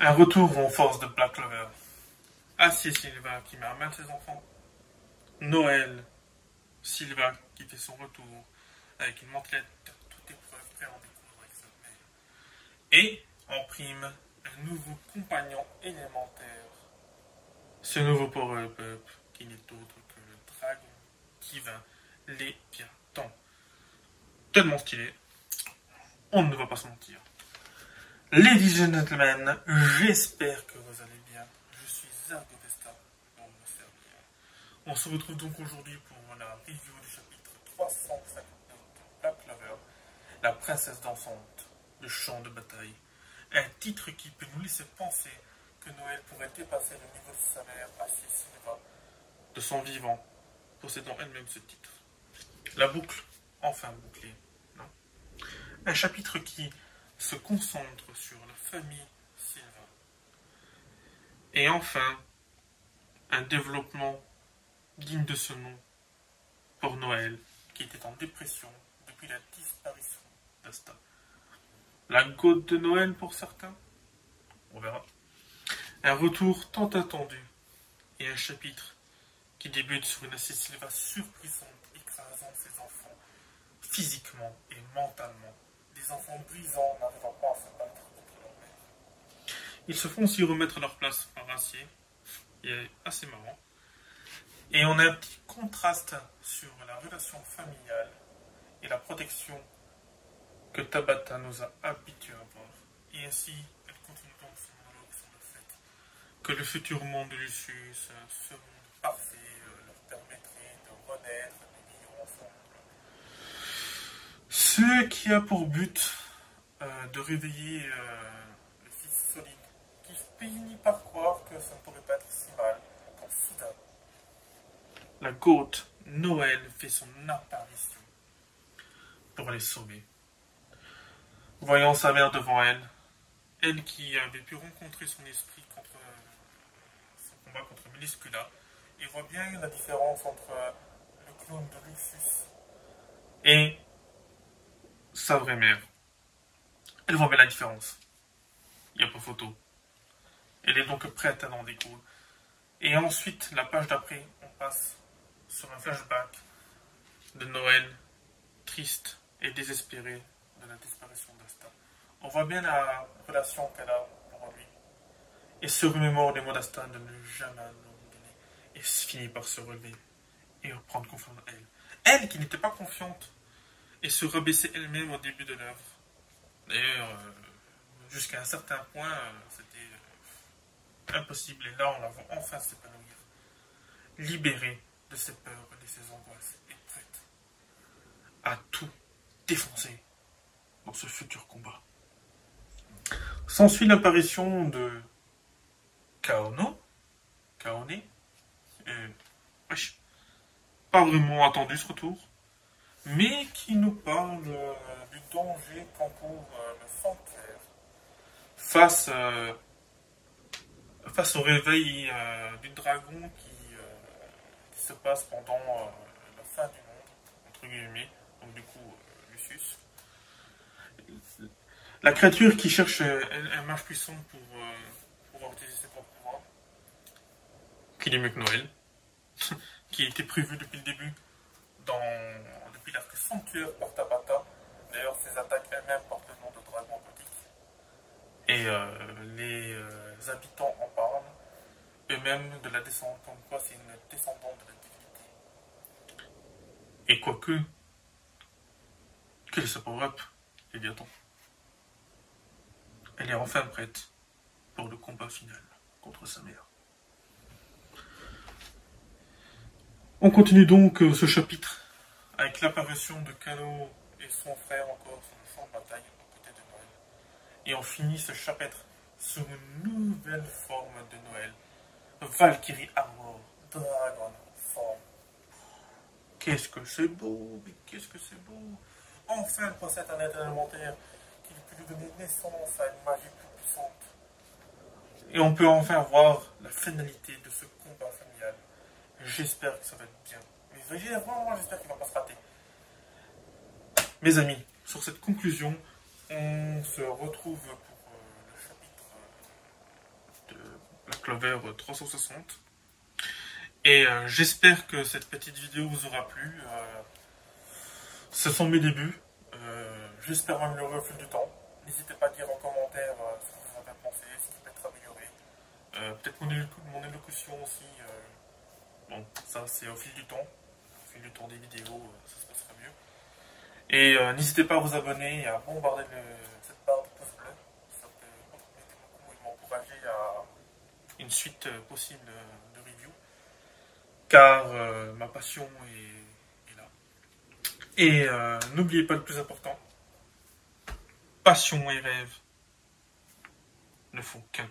Un retour en force de Black Clover. Acier Silva qui met à main ses enfants. Noël Silva qui fait son retour avec une mantelette toute épreuve prêt à en découdre avec sa mère. Et, en prime, un nouveau compagnon élémentaire. Ce nouveau power-up qui n'est autre que le dragon qui vint Léviathan. Tellement stylé, on ne va pas se mentir. Ladies and gentlemen, j'espère que vous allez bien. Je suis Zargo Vesta pour vous servir. On se retrouve donc aujourd'hui pour la review du chapitre 359 de Black Clover, la princesse dansante, le champ de bataille. Un titre qui peut nous laisser penser que Noël pourrait dépasser le niveau de sa mère, Acier Silva, de son vivant, possédant elle-même ce titre. La boucle, enfin bouclée, non? Un chapitre qui se concentre sur la famille Silva. Et enfin, un développement digne de ce nom pour Noël, qui était en dépression depuis la disparition d'Asta. La goutte de Noël pour certains? On verra. Un retour tant attendu et un chapitre qui débute sur une Acier Silva surpuissante, écrasant ses enfants, physiquement et mentalement. Des enfants brisants n'arrivant pas à se battre contre leur mère. Ils se font aussi remettre à leur place par Acier, qui est assez marrant. Et on a un petit contraste sur la relation familiale et la protection que Tabata nous a habitués à voir. Et ainsi, elle continue donc son monologue sur le fait que le futur monde de Lucius, ce monde parfait, leur permettrait de renaître, de vivre ensemble. Ce qui a pour but de réveiller le fils solide, qui finit par croire que ça ne pourrait pas être si mal, quand soudain, la goat Noël fait son apparition pour les sauver. Voyant sa mère devant elle, elle qui avait pu rencontrer son esprit contre son combat contre Meliscula, et voit bien la différence entre le clone de Lucius et sa vraie mère. Elle voit bien la différence. Il n'y a pas photo. Elle est donc prête à en découdre. Et ensuite, la page d'après, on passe sur un flashback de Noël, triste et désespéré de la disparition d'Asta. On voit bien la relation qu'elle a pour lui. Et se remémore des mots d'Asta de ne jamais l'abandonner. Et finit par se relever et reprendre confiance en elle. Elle qui n'était pas confiante et se rabaisser elle-même au début de l'œuvre. D'ailleurs, jusqu'à un certain point, c'était impossible. Et là, on la voit enfin s'épanouir. Libérée de ses peurs et de ses angoisses. Et prête à tout défoncer dans ce futur combat. S'ensuit l'apparition de Kaone, pas vraiment attendu ce retour, mais qui nous parle du danger qu'encourt le sanctuaire face au réveil du dragon qui se passe pendant la fin du monde, entre guillemets, donc du coup Lucius. La créature qui cherche un mage puissant pour pouvoir utiliser ses propres pouvoirs, qui est mieux que Noël, qui était prévu depuis le début, depuis l'arc sanctuaire par Tabata. D'ailleurs, ses attaques elles-mêmes portent le nom de dragon gothique. Et les habitants en parlent, eux-mêmes de la descendante, comme quoi c'est une descendante de la divinité. Et quoique, quel est ce power-up, Léviathan? Elle est enfin prête pour le combat final contre sa mère. On continue donc ce chapitre avec l'apparition de Kano et son frère encore sur le champ de bataille aux côtés de Noël. Et on finit ce chapitre sur une nouvelle forme de Noël. Valkyrie Armor, Dragon Form. Qu'est-ce que c'est beau, mais qu'est-ce que c'est beau. Enfin, elle possède un être élémentaire qui peut lui donner naissance à une magie plus puissante. Et on peut enfin voir la finalité de ce combat familial. J'espère que ça va être bien. Mais vraiment, j'espère qu'il ne va pas se rater. Mes amis, sur cette conclusion, on se retrouve pour le chapitre Clover 360. Et j'espère que cette petite vidéo vous aura plu. Ce sont mes débuts. J'espère m'améliorer au fil du temps. N'hésitez pas à dire en commentaire ce que vous en avez pensé, ce qui peut être amélioré. Peut-être mon élocution aussi. Bon, ça c'est au fil du temps. Au fil du temps des vidéos, ça se passera mieux. Et n'hésitez pas à vous abonner et à bombarder cette barre de pouces bleus. Ça peut m'aider beaucoup et m'encourager à une suite possible de review. Car ma passion est là. Et n'oubliez pas le plus important. Passion et rêve ne font qu'un.